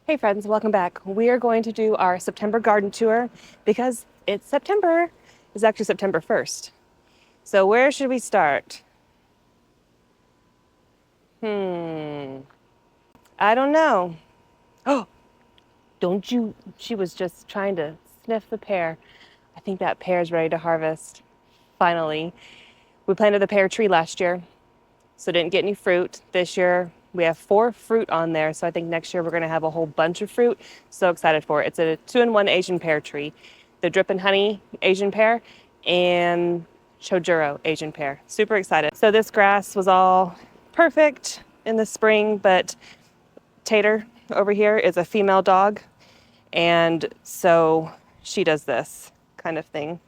Hey friends, welcome back. We are going to do our September garden tour because it's September. It's actually September 1st. So where should we start? I don't know. Oh, don't you? She was just trying to sniff the pear. I think that pear is ready to harvest. Finally. We planted the pear tree last year, so didn't get any fruit. This year we have 4 fruit on there, so I think next year we're going to have a whole bunch of fruit. So excited for it. It's a 2-in-1 Asian pear tree. The Drip and Honey Asian pear and Chojuro Asian pear. Super excited. So this grass was all perfect in the spring, but Tater over here is a female dog, and so she does this kind of thing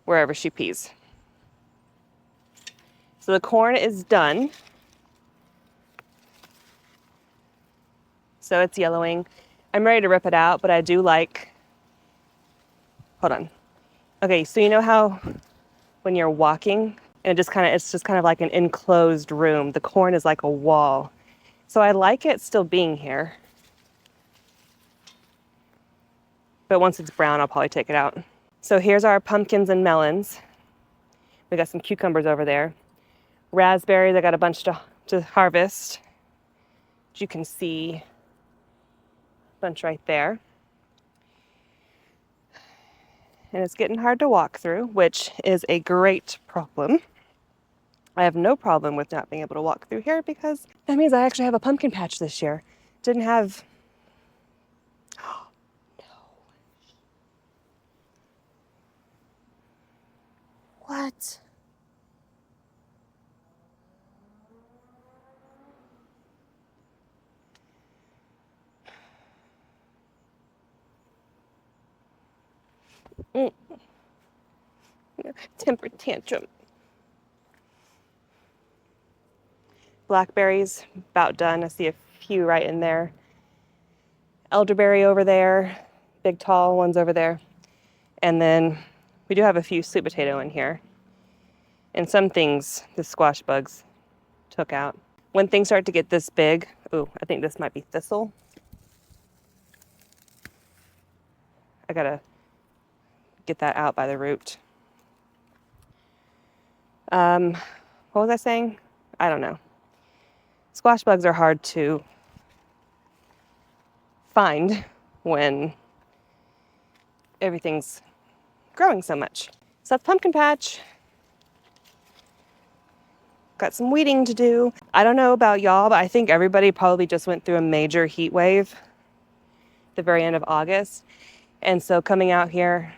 wherever she pees. So the corn is done. So it's yellowing. I'm ready to rip it out, but I do like, hold on. Okay, so you know how when you're walking and it's just kind of like an enclosed room. The corn is like a wall. So I like it still being here. But once it's brown, I'll probably take it out. So here's our pumpkins and melons. We got some cucumbers over there. Raspberries, I got a bunch to harvest. As you can see, a bunch right there. And it's getting hard to walk through, which is a great problem. I have no problem with not being able to walk through here because that means I actually have a pumpkin patch this year. Didn't have... No. What? Mm. Temper tantrum. Blackberries, about done. I see a few right in there. Elderberry over there. Big tall ones over there. And then we do have a few sweet potato in here. And some things the squash bugs took out. When things start to get this big, ooh, I think this might be thistle. I gotta get that out by the root. What was I saying? I don't know. Squash bugs are hard to find when everything's growing so much. So that's pumpkin patch. Got some weeding to do. I don't know about y'all, but I think everybody probably just went through a major heat wave at the very end of August. And so coming out here,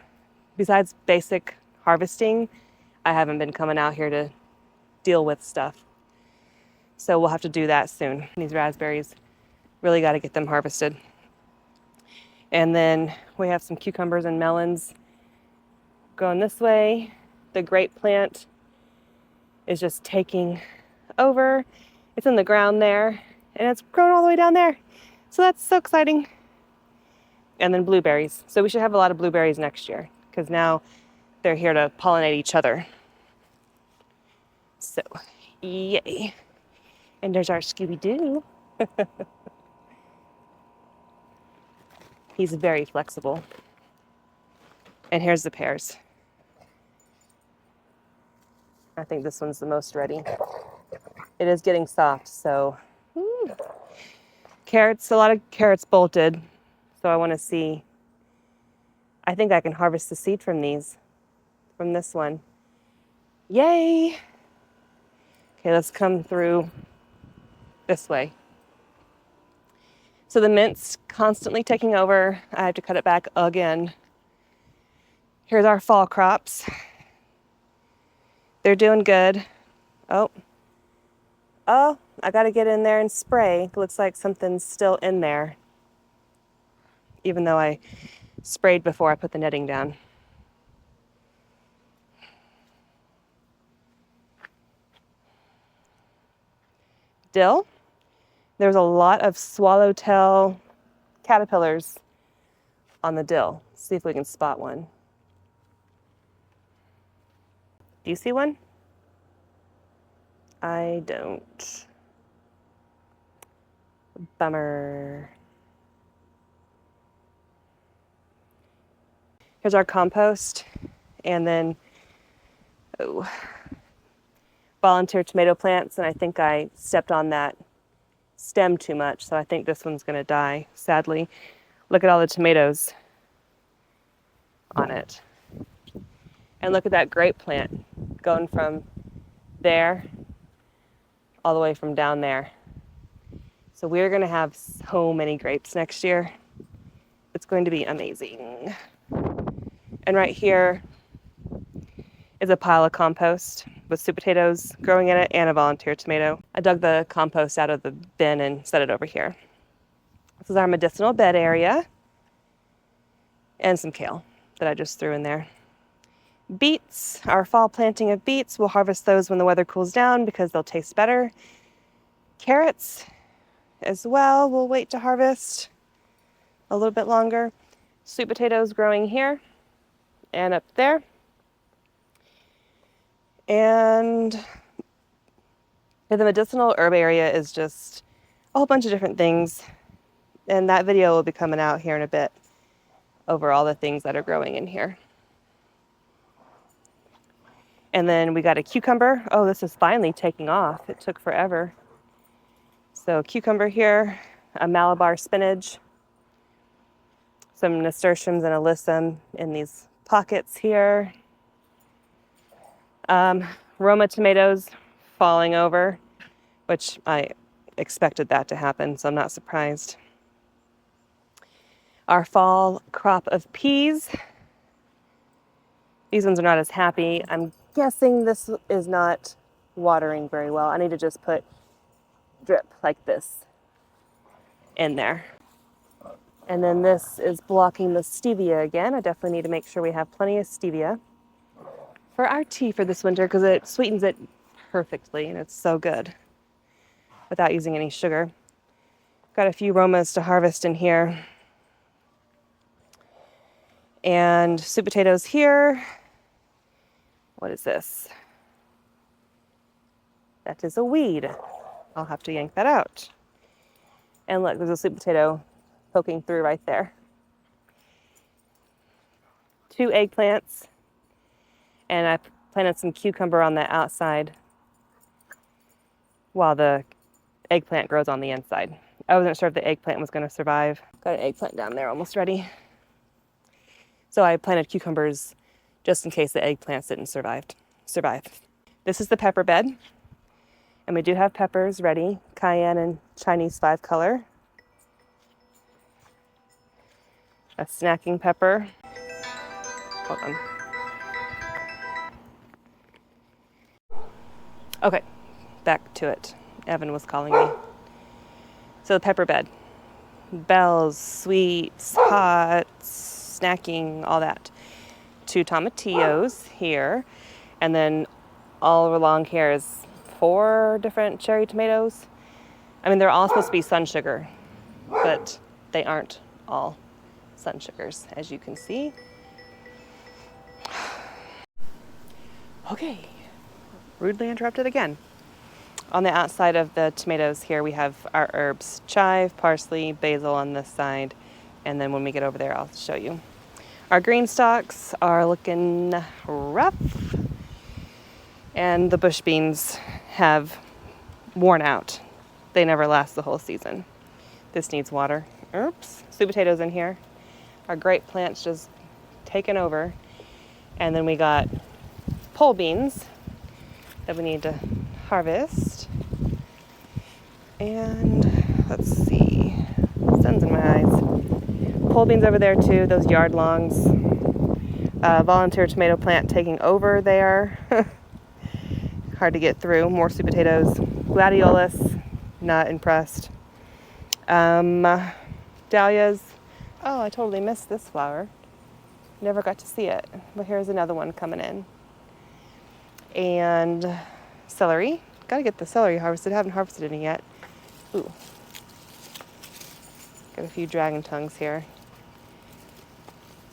besides basic harvesting, I haven't been coming out here to deal with stuff. So we'll have to do that soon. These raspberries, really got to get them harvested. And then we have some cucumbers and melons going this way. The grape plant is just taking over. It's in the ground there, and it's growing all the way down there. So that's so exciting. And then blueberries. So we should have a lot of blueberries next year because now they're here to pollinate each other. So, yay. And there's our Scooby-Doo. He's very flexible. And here's the pears. I think this one's the most ready. It is getting soft, so. Carrots, a lot of carrots bolted. So I want to see. I think I can harvest the seed from these, from this one. Yay! Okay, let's come through this way. So the mint's constantly taking over. I have to cut it back again. Here's our fall crops. They're doing good. Oh, I gotta get in there and spray. Looks like something's still in there, even though I sprayed before I put the netting down. Dill. There's a lot of swallowtail caterpillars on the dill. See if we can spot one. Do you see one? I don't. Bummer. Here's our compost. And then, oh, volunteer tomato plants. And I think I stepped on that stem too much. So I think this one's gonna die, sadly. Look at all the tomatoes on it. And look at that grape plant going from there all the way from down there. So we're gonna have so many grapes next year. It's going to be amazing. And right here is a pile of compost with sweet potatoes growing in it and a volunteer tomato. I dug the compost out of the bin and set it over here. This is our medicinal bed area and some kale that I just threw in there. Beets, our fall planting of beets, we'll harvest those when the weather cools down because they'll taste better. Carrots as well, we'll wait to harvest a little bit longer. Sweet potatoes growing here and up there. And the medicinal herb area is just a whole bunch of different things. And that video will be coming out here in a bit over all the things that are growing in here. And then we got a cucumber. Oh, this is finally taking off. It took forever. So cucumber here, a Malabar spinach, some nasturtiums and alyssum in these pockets here. Roma tomatoes falling over, which I expected that to happen, so I'm not surprised. Our fall crop of peas. These ones are not as happy. I'm guessing this is not watering very well. I need to just put drip like this in there. And then this is blocking the stevia again. I definitely need to make sure we have plenty of stevia for our tea for this winter because it sweetens it perfectly and it's so good without using any sugar. Got a few Romas to harvest in here. And sweet potatoes here. What is this? That is a weed. I'll have to yank that out. And look, there's a sweet potato poking through right there. 2 eggplants. And I planted some cucumber on the outside while the eggplant grows on the inside. I wasn't sure if the eggplant was going to survive. Got an eggplant down there almost ready. So I planted cucumbers just in case the eggplants didn't survive. This is the pepper bed. And we do have peppers ready, cayenne and Chinese 5 color. A snacking pepper. Hold on. Okay, back to it. Evan was calling me. So the pepper bed. Bells, sweets, hots, snacking, all that. 2 tomatillos here. And then all along here is 4 different cherry tomatoes. I mean, they're all supposed to be sun sugar, but they aren't all sun sugars, as you can see. Okay, rudely interrupted again. On the outside of the tomatoes here, we have our herbs, chive, parsley, basil on this side. And then when we get over there, I'll show you. Our green stalks are looking rough. And the bush beans have worn out. They never last the whole season. This needs water. Oops, sweet potatoes in here. Our grape plant's just taken over. And then we got pole beans that we need to harvest. And let's see, sun's in my eyes. Pole beans over there too, those yard longs. Volunteer tomato plant taking over there. Hard to get through. More sweet potatoes. Gladiolus, not impressed. Dahlias. Oh, I totally missed this flower. Never got to see it. But here's another one coming in. And celery. Gotta get the celery harvested. Haven't harvested any yet. Ooh. Got a few dragon tongues here.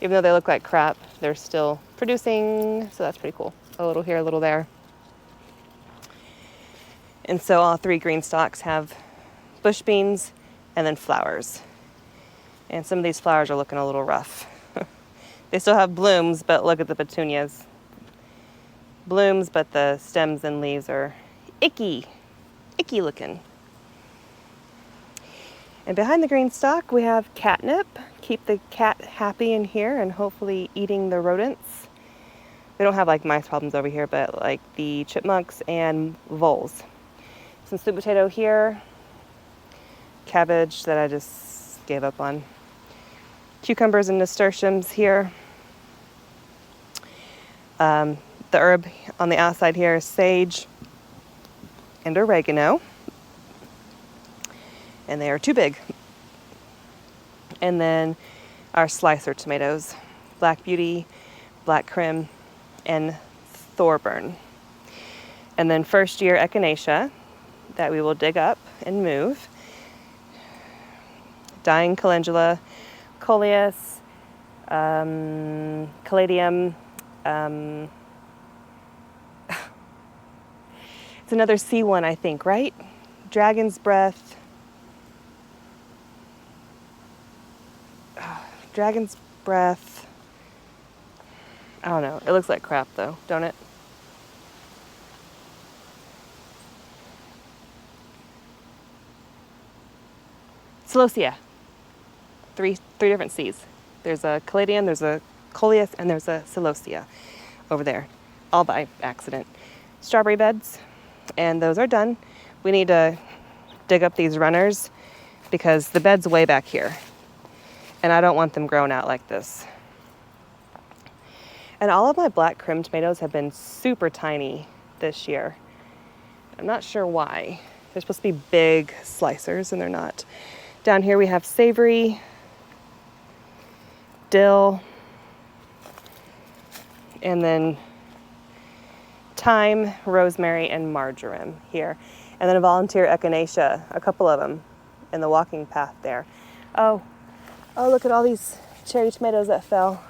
Even though they look like crap, they're still producing, so that's pretty cool. A little here, a little there. And so all 3 green stalks have bush beans and then flowers. And some of these flowers are looking a little rough. They still have blooms, but look at the petunias. Blooms, but the stems and leaves are icky looking. And behind the green stalk, we have catnip. Keep the cat happy in here and hopefully eating the rodents. We don't have like mice problems over here, but like the chipmunks and voles. Some sweet potato here. Cabbage that I just gave up on. Cucumbers and nasturtiums here. The herb on the outside here is sage and oregano. And they are too big. And then our slicer tomatoes, Black Beauty, Black Krim, and Thorburn. And then first year echinacea that we will dig up and move. Dying calendula, coleus, caladium. It's another C one, I think, right? Dragon's breath. Dragon's breath. I don't know. It looks like crap though, don't it? Celosia. Three different C's. There's a caladium, there's a coleus, and there's a celosia over there. All by accident. Strawberry beds, and those are done. We need to dig up these runners because the bed's way back here. And I don't want them grown out like this. And all of my Black Krim tomatoes have been super tiny this year. I'm not sure why. They're supposed to be big slicers and they're not. Down here we have savory, dill, and then thyme, rosemary, and marjoram here. And then a volunteer echinacea, a couple of them in the walking path there. Oh, look at all these cherry tomatoes that fell.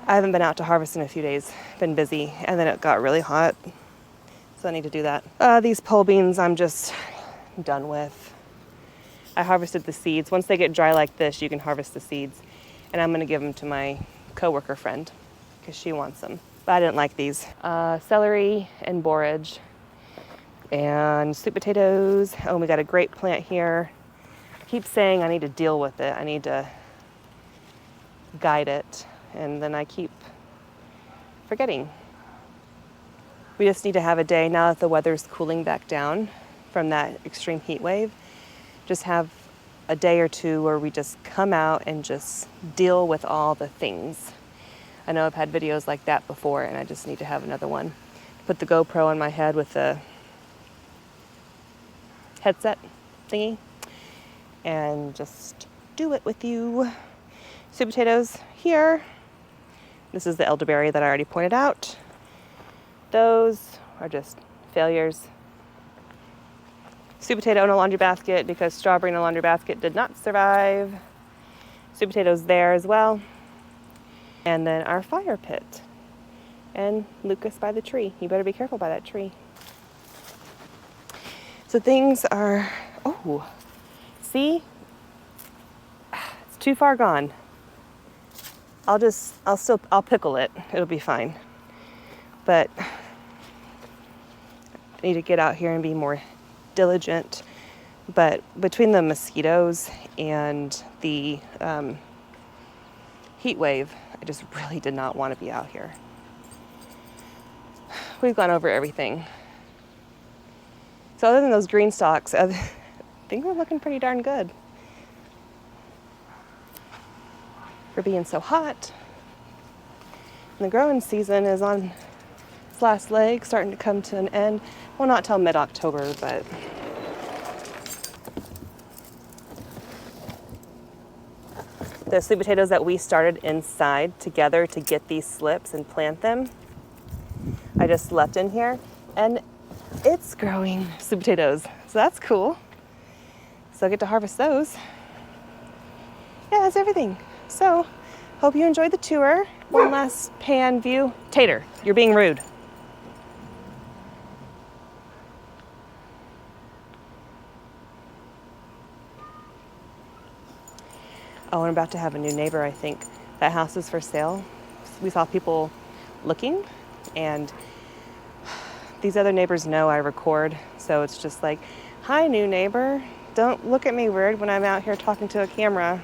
I haven't been out to harvest in a few days. Been busy, and then it got really hot. So I need to do that. These pole beans I'm just done with. I harvested the seeds. Once they get dry like this, you can harvest the seeds. And I'm gonna give them to my coworker friend because she wants them. But I didn't like these. Celery and borage and sweet potatoes. Oh, we got a grape plant here. I keep saying I need to deal with it. I need to guide it. And then I keep forgetting. We just need to have a day now that the weather's cooling back down from that extreme heat wave. Just have a day or two where we just come out and just deal with all the things. I know I've had videos like that before and I just need to have another one. Put the GoPro on my head with the headset thingy and just do it with you. Sweet potatoes here. This is the elderberry that I already pointed out. Those are just failures. Sweet potato in a laundry basket because strawberry in a laundry basket did not survive. Sweet potatoes there as well. And then our fire pit. And Lucas by the tree. You better be careful by that tree. So things are, oh, see? It's too far gone. I'll pickle it. It'll be fine. But I need to get out here and be more diligent. But between the mosquitoes and the heat wave, I just really did not want to be out here. We've gone over everything. So other than those green stalks, I think we're looking pretty darn good. For being so hot. And the growing season is on its last leg, starting to come to an end. Well, not till mid-October, but the sweet potatoes that we started inside together to get these slips and plant them, I just left in here, and it's growing sweet potatoes. So that's cool. So I get to harvest those. Yeah, that's everything. So, hope you enjoyed the tour. One last pan view. Tater, you're being rude. Oh, I'm about to have a new neighbor, I think. that house was for sale. We saw people looking, and these other neighbors know I record, so it's just like, hi, new neighbor. Don't look at me weird when I'm out here talking to a camera,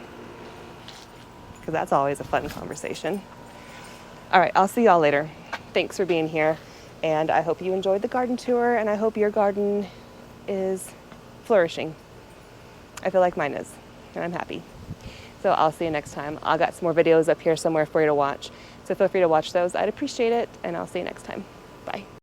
because that's always a fun conversation. All right, I'll see y'all later. Thanks for being here, and I hope you enjoyed the garden tour, and I hope your garden is flourishing. I feel like mine is, and I'm happy. So I'll see you next time. I've got some more videos up here somewhere for you to watch, so feel free to watch those. I'd appreciate it, and I'll see you next time. Bye.